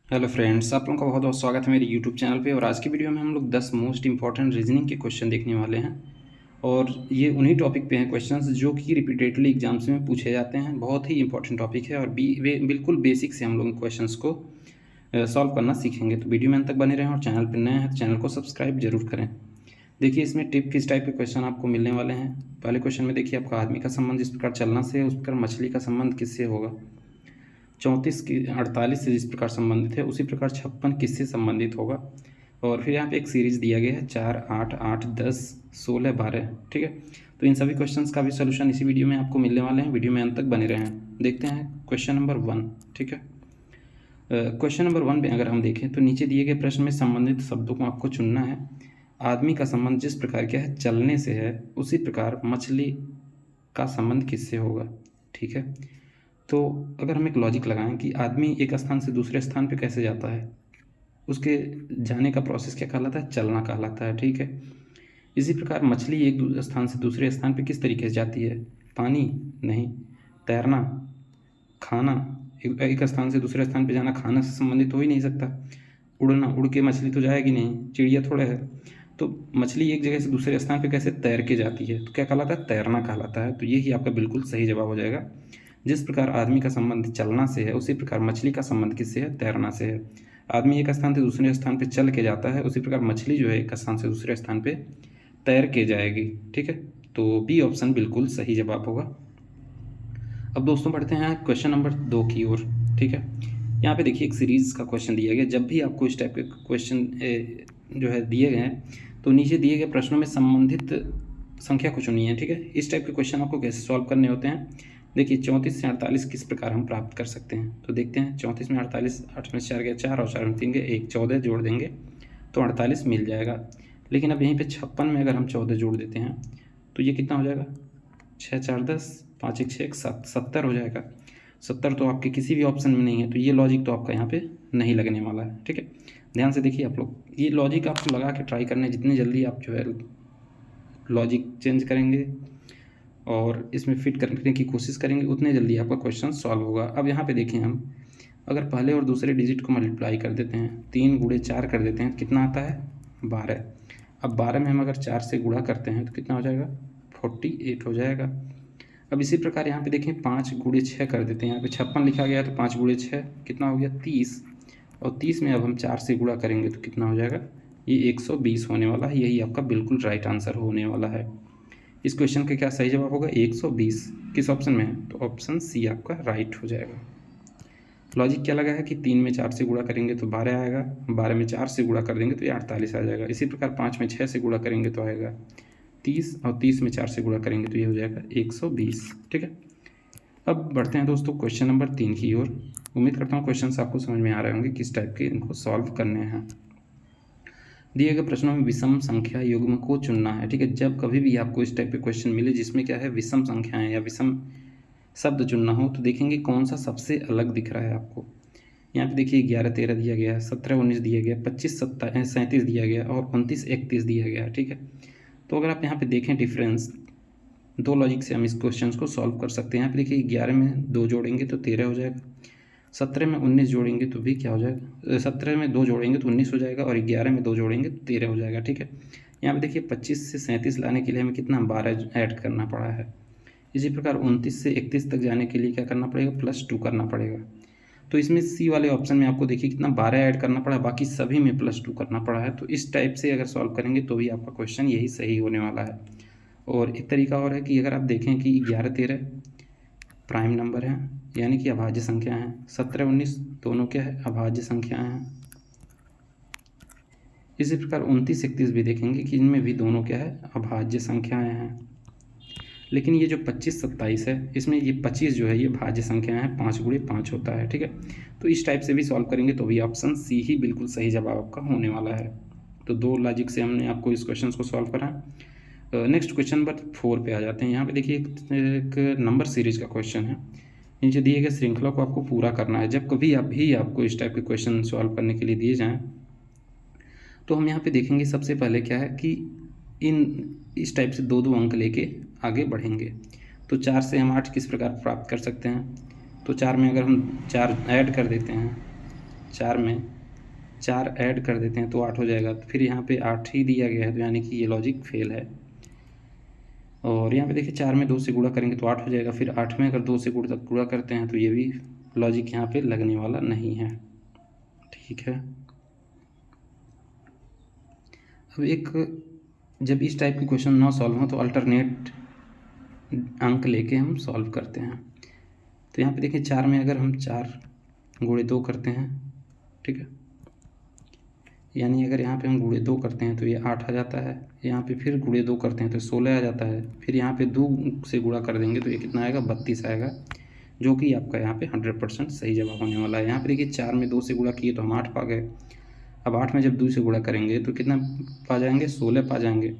Hello friends, आप लोगों का बहुत बहुत स्वागत है मेरे यूट्यूब चैनल पे। और आज की वीडियो में हम लोग 10 मोस्ट इंपॉर्टेंट रीजनिंग के क्वेश्चन देखने वाले हैं। और ये उन्हीं टॉपिक पे हैं क्वेश्चंस जो कि रिपीटेडली एग्जाम्स में पूछे जाते हैं। बहुत ही इंपॉर्टेंट टॉपिक है और बिल्कुल बेसिक से हम लोग क्वेश्चंस को सॉल्व करना सीखेंगे। तो वीडियो में अंत तक बने रहें और चैनल पर नए हैं तो चैनल को सब्सक्राइब जरूर करें। देखिए, इसमें टिप किस टाइप के क्वेश्चन आपको मिलने वाले हैं। पहले क्वेश्चन में देखिए, आपका आदमी का संबंध जिस प्रकार चलना से है उस प्रकार मछली का संबंध किससे होगा। 34 की 48 से जिस प्रकार संबंधित है उसी प्रकार 56 किससे संबंधित होगा। और फिर यहाँ पे एक सीरीज दिया गया है 4, 8, 8, 10, 16, 12। ठीक है, तो इन सभी क्वेश्चंस का भी सोल्यूशन इसी वीडियो में आपको मिलने वाले हैं। वीडियो में अंत तक बने रहें। देखते हैं क्वेश्चन नंबर 1। ठीक है, क्वेश्चन नंबर 1 में अगर हम देखें तो नीचे दिए गए प्रश्न में संबंधित शब्दों को आपको चुनना है। आदमी का संबंध जिस प्रकार क्या है, चलने से है, उसी प्रकार मछली का संबंध किससे होगा। ठीक है, तो अगर हम एक लॉजिक लगाएं कि आदमी एक स्थान से दूसरे स्थान पे कैसे जाता है, उसके जाने का प्रोसेस क्या कहलाता है, चलना कहलाता है। ठीक है, इसी प्रकार मछली एक स्थान से दूसरे स्थान पे किस तरीके से जाती है, पानी नहीं, तैरना, खाना। एक स्थान से दूसरे स्थान पे जाना खाना से संबंधित हो ही नहीं सकता। उड़ना, उड़ के मछली तो जाएगी नहीं, चिड़िया थोड़ा है। तो मछली एक जगह से दूसरे स्थान पे कैसे तैर के जाती है, तो क्या कहलाता है, तैरना कहलाता है। तो यही आपका बिल्कुल सही जवाब हो जाएगा। जिस प्रकार आदमी का संबंध चलना से है उसी प्रकार मछली का संबंध किससे है, तैरना से है। आदमी एक स्थान से दूसरे स्थान पे चल के जाता है, उसी प्रकार मछली जो है एक स्थान से दूसरे स्थान पे तैर के जाएगी। ठीक है, तो बी ऑप्शन बिल्कुल सही जवाब होगा। अब दोस्तों बढ़ते हैं क्वेश्चन नंबर 2 की ओर। ठीक है, यहाँ पे देखिए एक सीरीज का क्वेश्चन दिया गया। जब भी आपको इस टाइप के क्वेश्चन जो है दिए गए हैं तो नीचे दिए गए प्रश्नों में संबंधित संख्या को चुनिए है। ठीक है, इस टाइप के क्वेश्चन आपको कैसे सॉल्व करने होते हैं। देखिए 34 से 48 किस प्रकार हम प्राप्त कर सकते हैं, तो देखते हैं। 34 में 48, 8 में 4 गया 4 और 4 में 3 गए 1, 14 जोड़ देंगे तो 48 मिल जाएगा। लेकिन अब यहीं पे 56 में अगर हम 14 जोड़ देते हैं तो ये कितना हो जाएगा, 6, 4, 10, 5, 1, 6, 7, 70 हो जाएगा। 70 तो आपके किसी भी ऑप्शन में नहीं है, तो ये लॉजिक तो आपका यहाँ पे नहीं लगने वाला है। ठीक है, ध्यान से देखिए आप लोग, ये लॉजिक आपको लगा के ट्राई करने, जितनी जल्दी आप जो है लॉजिक चेंज करेंगे और इसमें फिट करने की कोशिश करेंगे उतने जल्दी आपका क्वेश्चन सॉल्व होगा। अब यहाँ पे देखें, हम अगर पहले और दूसरे डिजिट को मल्टीप्लाई कर देते हैं, 3 गुणे 4 कर देते हैं, कितना आता है, 12। अब 12 में हम अगर 4 से गुणा करते हैं तो कितना हो जाएगा, 48 हो जाएगा। अब इसी प्रकार यहाँ पे देखें 5 गुणे 6 कर देते हैं। यहाँ पे 56 लिखा गया है तो 5 गुणे 6 कितना हो गया, 30। और 30 में अब हम 4 से गुणा करेंगे तो कितना हो जाएगा, ये 120 होने वाला है। यही आपका बिल्कुल राइट आंसर होने वाला है। इस क्वेश्चन का क्या सही जवाब होगा, 120। किस ऑप्शन में है, तो ऑप्शन सी आपका राइट हो जाएगा। लॉजिक क्या लगा है कि 3 में 4 से गुणा करेंगे तो 12 आएगा, 12 में 4 से गुणा कर देंगे तो ये 48 आ जाएगा। इसी प्रकार 5 में 6 से गुणा करेंगे तो आएगा 30, और 30 में 4 से गुणा करेंगे तो ये हो जाएगा 120। ठीक है, अब बढ़ते हैं दोस्तों क्वेश्चन नंबर 3 की ओर। उम्मीद करता हूँ क्वेश्चन आपको समझ में आ रहे होंगे किस टाइप के इनको सॉल्व करने हैं। दिए गए प्रश्नों में विषम संख्या युग्म को चुनना है। ठीक है, जब कभी भी आपको इस टाइप के क्वेश्चन मिले जिसमें क्या है, विषम संख्याएं या विषम शब्द चुनना हो, तो देखेंगे कौन सा सबसे अलग दिख रहा है आपको। यहाँ पे देखिए 11, 13 दिया गया, 17, 19 दिया गया, 25, 37 दिया गया और 29, 31 दिया गया। ठीक है, तो अगर आप यहाँ पे देखें डिफरेंस, दो लॉजिक से हम इस क्वेश्चन को सॉल्व कर सकते हैं। यहाँ पे देखिए 11 में 2 जोड़ेंगे तो 13 हो जाएगा, 17 में 19 जोड़ेंगे तो भी क्या हो जाएगा, 17 में 2 जोड़ेंगे तो 19 हो जाएगा और 11 में 2 जोड़ेंगे तो 13 हो जाएगा। ठीक है, यहाँ पे देखिए 25 से 37 लाने के लिए हमें कितना, 12 ऐड करना पड़ा है। इसी प्रकार 29 से 31 तक जाने के लिए क्या करना पड़ेगा, +2 करना पड़ेगा। तो इसमें सी वाले ऑप्शन में आपको देखिए कितना 12 ऐड करना पड़ा, बाकी सभी में +2 करना पड़ा है। तो इस टाइप से अगर सॉल्व करेंगे तो भी आपका क्वेश्चन यही सही होने वाला है। और एक तरीका और है कि अगर आप देखें कि 11, 13 प्राइम नंबर हैं यानी कि अभाज्य संख्या हैं, 17, 19 दोनों क्या है, अभाज्य संख्याएं हैं। इसी प्रकार 29, 31 भी देखेंगे कि इनमें भी दोनों क्या है, अभाज्य संख्याएं हैं। लेकिन ये जो 25, 27 है, इसमें ये 25 जो है ये भाज्य संख्या है, 5 गुणे 5 होता है। ठीक है, तो इस टाइप से भी सॉल्व करेंगे तो भी ऑप्शन सी ही बिल्कुल सही जवाब आपका होने वाला है। तो दो लॉजिक से हमने आपको इस क्वेश्चन को सॉल्व करा। नेक्स्ट क्वेश्चन नंबर 4 पे आ जाते हैं। यहाँ पे देखिए एक नंबर सीरीज का क्वेश्चन है। नीचे दिए गए श्रृंखला को आपको पूरा करना है। जब कभी भी आपको इस टाइप के क्वेश्चन सॉल्व करने के लिए दिए जाएँ तो हम यहाँ पे देखेंगे सबसे पहले क्या है कि इस टाइप से 2-2 अंक लेके आगे बढ़ेंगे। तो 4 से हम 8 किस प्रकार प्राप्त कर सकते हैं, तो 4 में अगर हम 4 ऐड कर देते हैं, 4 में 4 ऐड कर देते हैं तो 8 हो जाएगा। तो फिर यहाँ पे 8 ही दिया गया है, तो यानी कि ये लॉजिक फेल है। और यहाँ पे देखिए 4 में 2 से गुणा करेंगे तो 8 हो जाएगा। फिर 8 में अगर 2 से गुणा करते हैं तो ये भी लॉजिक यहाँ पे लगने वाला नहीं है। ठीक है, अब एक जब इस टाइप की क्वेश्चन ना सॉल्व हो तो अल्टरनेट अंक लेके हम सॉल्व करते हैं। तो यहाँ पे देखिए 4 में अगर हम 4 गुणे 2 करते हैं, ठीक है, यानी अगर यहाँ पे हम गुणे 2 करते हैं तो ये 8 आ जाता है। यहाँ पे फिर गुणे 2 करते हैं तो 16 आ जाता है। फिर यहाँ पे 2 से गुणा कर देंगे तो ये कितना आएगा, 32 आएगा, जो कि आपका यहाँ पे 100% सही जवाब होने वाला है। यहाँ पे देखिए 4 में 2 से गुणा किए तो हम 8 पा गए। अब 8 में जब 2 से गुणा करेंगे तो कितना पा जाएंगे, 16 पा जाएंगे।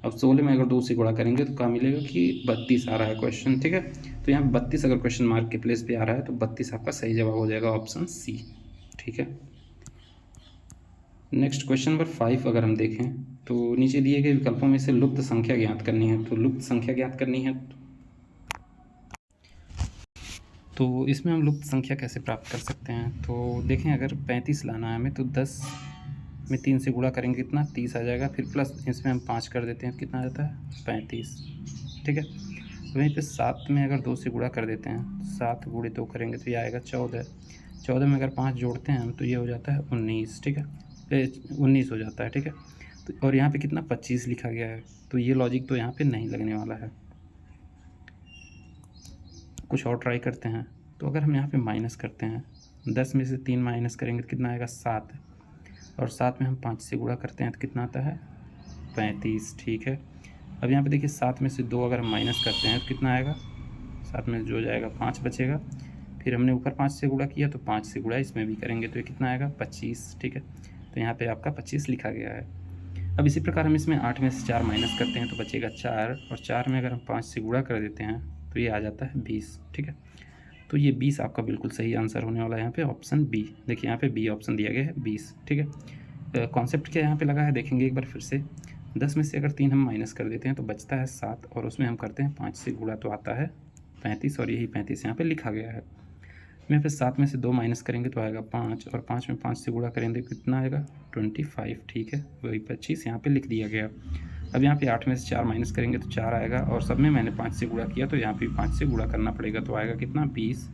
अब 16 में अगर 2 से गुणा करेंगे तो क्या मिलेगा कि 32 आ रहा है क्वेश्चन। ठीक है, तो यहाँ 32 अगर क्वेश्चन मार्क के प्लेस पे आ रहा है तो 32 आपका सही जवाब हो जाएगा, ऑप्शन सी। ठीक है, नेक्स्ट क्वेश्चन नंबर 5 अगर हम देखें तो नीचे दिए गए विकल्पों में से लुप्त संख्या ज्ञात करनी है। तो लुप्त संख्या ज्ञात करनी है तो इसमें हम लुप्त संख्या कैसे प्राप्त कर सकते हैं। तो देखें, अगर 35 लाना है हमें तो 10 में 3 से गुणा करेंगे कितना, 30 आ जाएगा। फिर प्लस इसमें हम 5 कर देते हैं तो कितना आ जाता है, 35। ठीक है, वहीं पे 7 में अगर 2 से गुणा कर देते हैं, 7 गुणे 2 करेंगे तो ये आएगा 14। 14 में अगर 5 जोड़ते हैं हम तो ये हो जाता है 19। ठीक है, 19 हो जाता है। ठीक है, तो और यहाँ पे कितना 25 लिखा गया है, तो ये लॉजिक तो यहाँ पे नहीं लगने वाला है। कुछ और ट्राई करते हैं। तो अगर हम यहाँ पे माइनस करते हैं, 10 में से 3 माइनस करेंगे तो कितना आएगा, 7। और 7 में हम 5 से गुणा करते हैं तो कितना आता है, 35। ठीक है, अब यहाँ पे देखिए 7 में से 2 अगर हम माइनस करते हैं तो कितना आएगा, 7 में जो जाएगा 5 बचेगा। फिर हमने ऊपर 5 से गुणा किया तो 5 से गुणा इसमें भी करेंगे तो ये कितना आएगा, 25। ठीक है, तो यहाँ पे आपका 25 लिखा गया है। अब इसी प्रकार हम इसमें 8 में से 4 माइनस करते हैं तो बचेगा 4, और 4 में अगर हम 5 से गुणा कर देते हैं तो ये आ जाता है 20। ठीक है, तो ये 20 आपका बिल्कुल सही आंसर होने वाला है यहाँ पे, ऑप्शन बी। देखिए यहाँ पे बी ऑप्शन दिया गया है, 20। ठीक है, कॉन्सेप्ट क्या यहाँ पे लगा है देखेंगे एक बार फिर से। 10 में से अगर 3 हम माइनस कर देते हैं तो बचता है 7, और उसमें हम करते हैं 5 से गुणा तो आता है 35, और यही 35 यहाँ पे लिखा गया है। में फिर 7 में से 2 माइनस करेंगे तो आएगा 5, और 5 में 5 से गुणा करेंगे तो कितना आएगा, 25। ठीक है, वही 25 यहाँ पे लिख दिया गया। अब यहाँ पे 8 में से 4 माइनस करेंगे तो 4 आएगा, और सब में मैंने 5 से गुणा किया तो यहाँ पे 5 से गुणा करना पड़ेगा तो आएगा कितना, 20।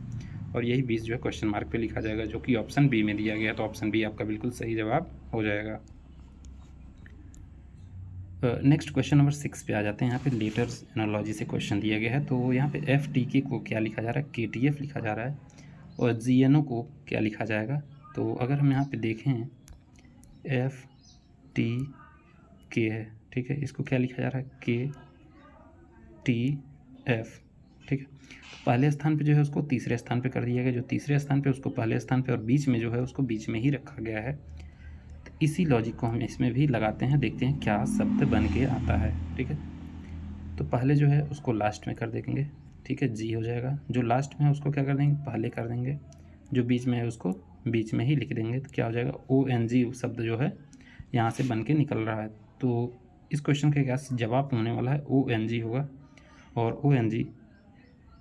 और यही 20 जो है क्वेश्चन मार्क पे लिखा जाएगा, जो कि ऑप्शन बी में दिया गया। तो ऑप्शन बी आपका बिल्कुल सही जवाब हो जाएगा। नेक्स्ट क्वेश्चन नंबर 6 पे आ जाते हैं। यहाँ पे लेटर्स एनालॉजी से क्वेश्चन दिया गया है। तो यहाँ पे FTK को क्या लिखा जा रहा है, KTF लिखा जा रहा है, और GNO को क्या लिखा जाएगा। तो अगर हम यहाँ पे देखें, FTK है, ठीक है, इसको क्या लिखा जा रहा है, KTF। ठीक है, तो पहले स्थान पे जो है उसको तीसरे स्थान पे कर दिया गया, जो तीसरे स्थान पे उसको पहले स्थान पे, और बीच में जो है उसको बीच में ही रखा गया है। तो इसी लॉजिक को हम इसमें भी लगाते हैं, देखते हैं क्या शब्द बन के आता है। ठीक है, तो पहले जो है उसको लास्ट में कर देंगे, ठीक है, जी हो जाएगा। जो लास्ट में है उसको क्या कर देंगे, पहले कर देंगे। जो बीच में है उसको बीच में ही लिख देंगे, तो क्या हो जाएगा, ONG शब्द जो है यहाँ से बन के निकल रहा है। तो इस क्वेश्चन का क्या जवाब होने वाला है, ONG होगा। और ONG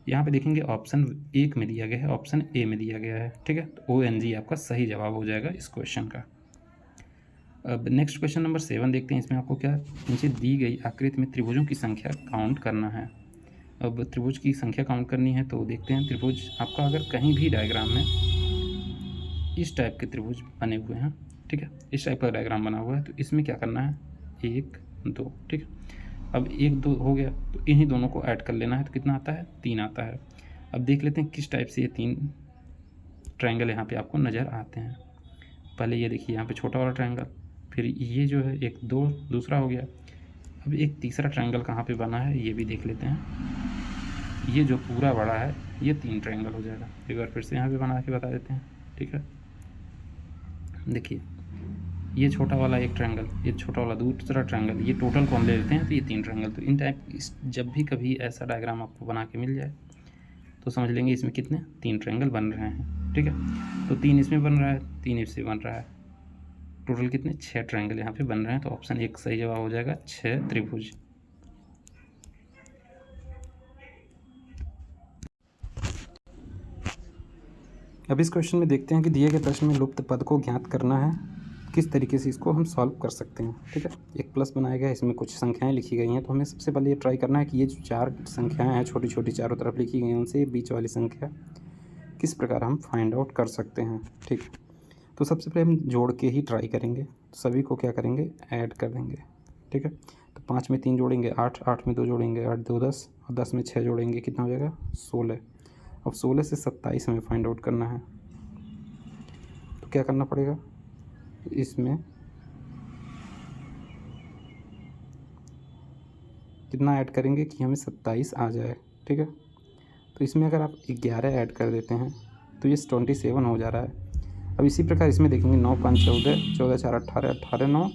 यहाँ पे देखेंगे ऑप्शन 1 में दिया गया है, ऑप्शन ए में दिया गया है। ठीक है, तो ONG आपका सही जवाब हो जाएगा इस क्वेश्चन का। अब नेक्स्ट क्वेश्चन नंबर 7 देखते हैं। इसमें आपको क्या नीचे दी गई आकृति में त्रिभुजों की संख्या काउंट करना है। अब त्रिभुज की संख्या काउंट करनी है तो देखते हैं। त्रिभुज आपका अगर कहीं भी डायग्राम में इस टाइप के त्रिभुज बने हुए हैं, ठीक है, इस टाइप का डायग्राम बना हुआ है, तो इसमें क्या करना है, 1 2। ठीक है, अब 1 2 हो गया तो इन्हीं दोनों को ऐड कर लेना है, तो कितना आता है, 3 आता है। अब देख लेते हैं किस टाइप से ये 3 ट्रायंगल यहाँ पे आपको नज़र आते हैं। पहले ये देखिए यहाँ पे छोटा वाला ट्रायंगल, फिर ये जो है 1 2 दूसरा हो गया। अब एक तीसरा ट्रायंगल कहाँ पे बना है ये भी देख लेते हैं। ये जो पूरा बड़ा है ये 3 ट्रायंगल हो जाएगा। एक बार फिर से यहाँ पे बना के बता देते हैं। ठीक है, देखिए ये छोटा वाला एक ट्रायंगल, ये छोटा वाला दूसरा ट्रायंगल, ये टोटल को हम ले लेते हैं तो ये 3 ट्रायंगल। तो इन टाइप जब भी कभी ऐसा डायग्राम आपको बना के मिल जाए तो समझ लेंगे इसमें कितने 3 ट्रायंगल बन रहे हैं। ठीक है, तो 3 इसमें बन रहा है, 3 इसमें बन रहा है, टोटल कितने 6 ट्रायंगल यहाँ पे बन रहे हैं। तो ऑप्शन 1 सही जवाब हो जाएगा, 6 त्रिभुज। अब इस क्वेश्चन में देखते हैं कि दिए गए प्रश्न में लुप्त पद को ज्ञात करना है, किस तरीके से इसको हम सॉल्व कर सकते हैं। ठीक है, एक प्लस बनाया गया है, इसमें कुछ संख्याएं लिखी गई हैं, तो हमें सबसे पहले ये ट्राई करना है कि ये जो 4 संख्याएं हैं छोटी छोटी चारों तरफ लिखी गई हैं, उनसे बीच वाली संख्या किस प्रकार हम फाइंड आउट कर सकते हैं। ठीक, तो सबसे पहले हम जोड़ के ही ट्राई करेंगे, सभी को क्या करेंगे, ऐड कर देंगे। ठीक है, तो 5 में 3 जोड़ेंगे 8, 8 में 2 जोड़ेंगे 8 2 10, और 10 में 6 जोड़ेंगे कितना हो जाएगा 16। अब 16 से 27 हमें फाइंड आउट करना है, तो क्या करना पड़ेगा, इसमें कितना ऐड करेंगे कि हमें 27 आ जाए। ठीक है, तो इसमें अगर आप 11 ऐड कर देते हैं तो ये 27 हो जा रहा है। अब इसी प्रकार इसमें देखेंगे 9 5 14, 14 4 18, 18 9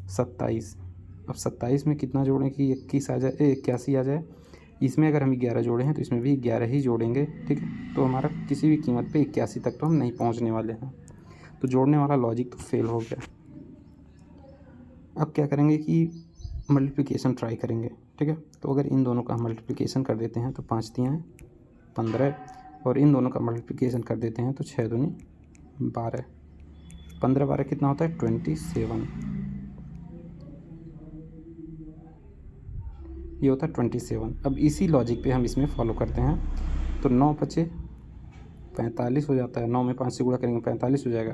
27। अब 27 में कितना जोड़ें कि 21 आ जाए, 81 आ जाए। इसमें अगर हम 11 जोड़े हैं तो इसमें भी 11 ही जोड़ेंगे। ठीक है, तो हमारा किसी भी कीमत पे 81 तक तो हम नहीं पहुंचने वाले हैं, तो जोड़ने वाला लॉजिक तो फेल हो गया। अब क्या करेंगे कि मल्टीप्लिकेशन ट्राई करेंगे। ठीक है, तो अगर इन दोनों का हम मल्टीप्लिकेशन कर देते हैं तो 5 तियाँ 15, और इन दोनों का मल्टीप्लिकेशन कर देते हैं तो 6 दूनी 12, 15 12 कितना होता है 27, ये होता है 27। अब इसी लॉजिक पे हम इसमें फॉलो करते हैं, तो 9 पचे 45 हो जाता है, 9 में 5 से गुणा करेंगे 45 हो जाएगा,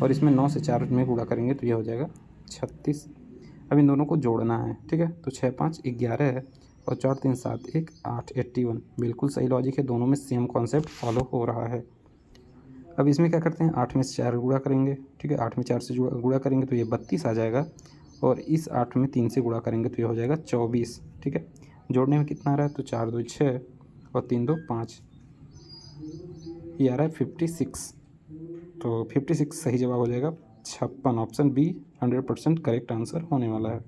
और इसमें 9 से 4 में गुणा करेंगे तो ये हो जाएगा 36। अब इन दोनों को जोड़ना है। ठीक है, तो 6 5 11 है, और 4 3 7 1 8 81। बिल्कुल सही लॉजिक है, दोनों में सेम कॉन्सेप्ट फॉलो हो रहा है। अब इसमें क्या करते हैं, 8 में से 4 गुणा करेंगे। ठीक है, 8 में 4 से गुणा करेंगे तो ये 32 आ जाएगा, और इस 8 में 3 से गुणा करेंगे तो ये हो जाएगा 24। ठीक है, जोड़ने में कितना आ रहा है, तो 4 2 6 और 3 2 5, ये आ रहा है 56। तो 56 सही जवाब हो जाएगा 56, ऑप्शन बी 100% करेक्ट आंसर होने वाला है।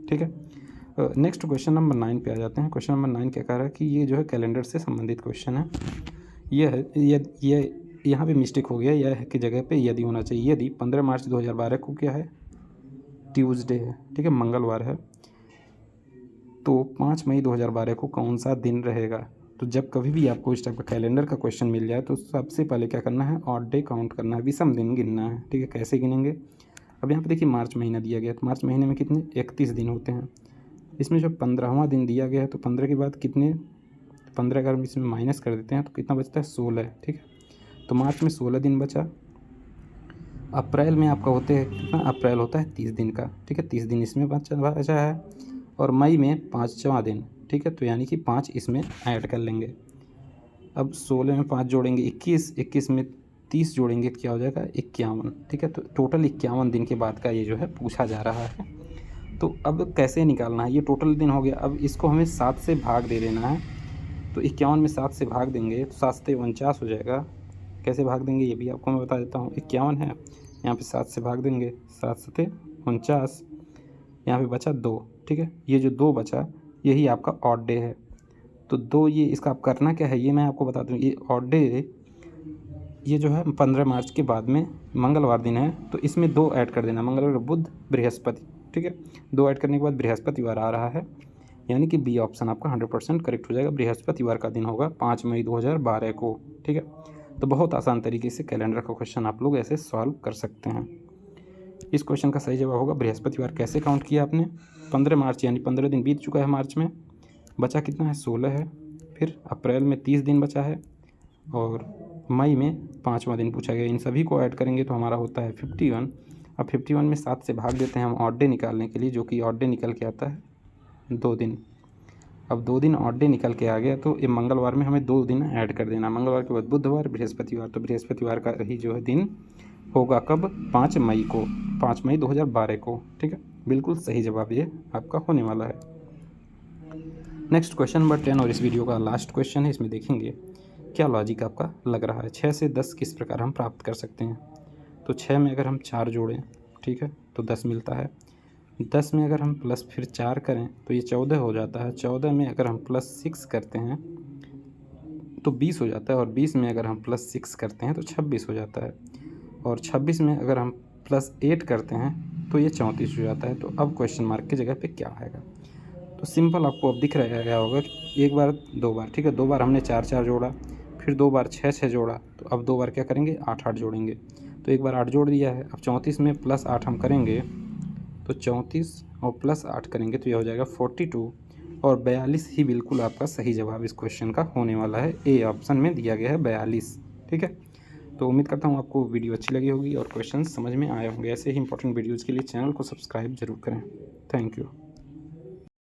ठीक है, नेक्स्ट क्वेश्चन नंबर 9 पे आ जाते हैं। क्वेश्चन नंबर 9 क्या कह रहा है कि ये जो है कैलेंडर से संबंधित क्वेश्चन है। ये है ये यहाँ पे मिस्टेक हो गया, यह की जगह पे यदि होना चाहिए। यदि 15 मार्च 2012 को क्या है, ट्यूसडे है। ठीक है, मंगलवार है, तो 5 मई 2012 को कौन सा दिन रहेगा। तो जब कभी भी आपको इस टाइप का कैलेंडर का क्वेश्चन मिल जाए तो सबसे पहले क्या करना है, ऑड डे काउंट करना है, विषम दिन गिनना है। ठीक है, कैसे गिनेंगे, अब यहाँ पे देखिए मार्च महीना दिया गया है, तो मार्च महीने में कितने 31 दिन होते हैं। इसमें जो 15वां दिन दिया गया है, तो 15 के बाद कितने, 15 अगर हम इसमें माइनस कर देते हैं तो कितना बचता है 16। ठीक है, तो मार्च में 16 दिन बचा। अप्रैल में आपका होते हैं कितना, अप्रैल होता है 30 दिन का। ठीक है, 30 दिन इसमें बचा है, और मई में 5वां दिन। ठीक है, तो यानी कि 5 इसमें ऐड कर लेंगे। अब 16 में 5 जोड़ेंगे 21, 21 में 30 जोड़ेंगे तो क्या हो जाएगा 51। ठीक है, तो टोटल 51 दिन के बाद का ये जो है पूछा जा रहा है। तो अब कैसे निकालना है, ये टोटल दिन हो गया। अब इसको हमें 7 से भाग दे देना है, तो 51 में 7 से भाग देंगे तो 7 से 49 हो जाएगा। कैसे भाग देंगे ये भी आपको मैं बता देता हूँ। 51 है, यहाँ पे 7 से भाग देंगे, 7 से 49, यहाँ पे बचा 2। ठीक है, ये जो 2 बचा यही आपका ऑड डे है। तो 2 ये इसका आप करना क्या है ये मैं आपको बता दूँ। ये ऑड डे ये जो है 15 मार्च के बाद में मंगलवार दिन है, तो इसमें 2 ऐड कर देना, मंगलवार बुध बृहस्पति। ठीक है, 2 ऐड करने के बाद बृहस्पतिवार आ रहा है, यानी कि बी ऑप्शन आपका 100% करेक्ट हो जाएगा। बृहस्पतिवार का दिन होगा 5 मई 2012 को। ठीक है, तो बहुत आसान तरीके से कैलेंडर का क्वेश्चन आप लोग ऐसे सॉल्व कर सकते हैं। इस क्वेश्चन का सही जवाब होगा बृहस्पतिवार। कैसे काउंट किया आपने, 15 मार्च यानी 15 दिन बीत चुका है मार्च में, बचा कितना है 16 है, फिर अप्रैल में 30 दिन बचा है, और मई में 5वां दिन पूछा गया। इन सभी को ऐड करेंगे तो हमारा होता है 51। अब 51 में 7 से भाग देते हैं हम ऑड डे निकालने के लिए, जो कि ऑड डे निकल के आता है 2 दिन। अब 2 दिन ऑड डे निकल के आ गया, तो ये मंगलवार में हमें 2 दिन ऐड कर देना, मंगलवार के बाद बुधवार बृहस्पतिवार। तो बृहस्पतिवार का ही जो है दिन होगा कब, 5 मई को, 5 मई 2012 को। ठीक है, बिल्कुल सही जवाब ये आपका होने वाला है। नेक्स्ट क्वेश्चन नंबर 10 और इस वीडियो का लास्ट क्वेश्चन है। इसमें देखेंगे क्या लॉजिक आपका लग रहा है। 6 से 10 किस प्रकार हम प्राप्त कर सकते हैं। तो 6 में अगर हम 4 जोड़ें, ठीक है, तो 10 मिलता है। 10 में अगर हम प्लस फिर 4 करें तो ये 14 हो जाता है। 14 में अगर हम प्लस 6 करते हैं तो 20 हो जाता है, और 20 में अगर हम प्लस 6 करते हैं तो 26 हो जाता है, और 26 में अगर हम प्लस 8 करते हैं तो ये 34 हो जाता है। तो अब क्वेश्चन मार्क की जगह पे क्या आएगा, तो सिंपल आपको अब दिख रहा होगा कि एक बार 2 बार। ठीक है, 2 बार हमने 4 4 जोड़ा, फिर 2 बार 6 6 जोड़ा, तो अब 2 बार क्या करेंगे 8 8 जोड़ेंगे। तो एक बार 8 जोड़ दिया है, अब 34 में प्लस 8 हम करेंगे तो 34 और प्लस 8 करेंगे तो ये हो जाएगा 42 और 42 ही बिल्कुल आपका सही जवाब इस क्वेश्चन का होने वाला है। ए ऑप्शन में दिया गया है 42। ठीक है, तो उम्मीद करता हूँ आपको वीडियो अच्छी लगी होगी और क्वेश्चन समझ में आए होंगे। ऐसे ही इंपॉर्टेंट वीडियोज़ के लिए चैनल को सब्सक्राइब जरूर करें। Thank you.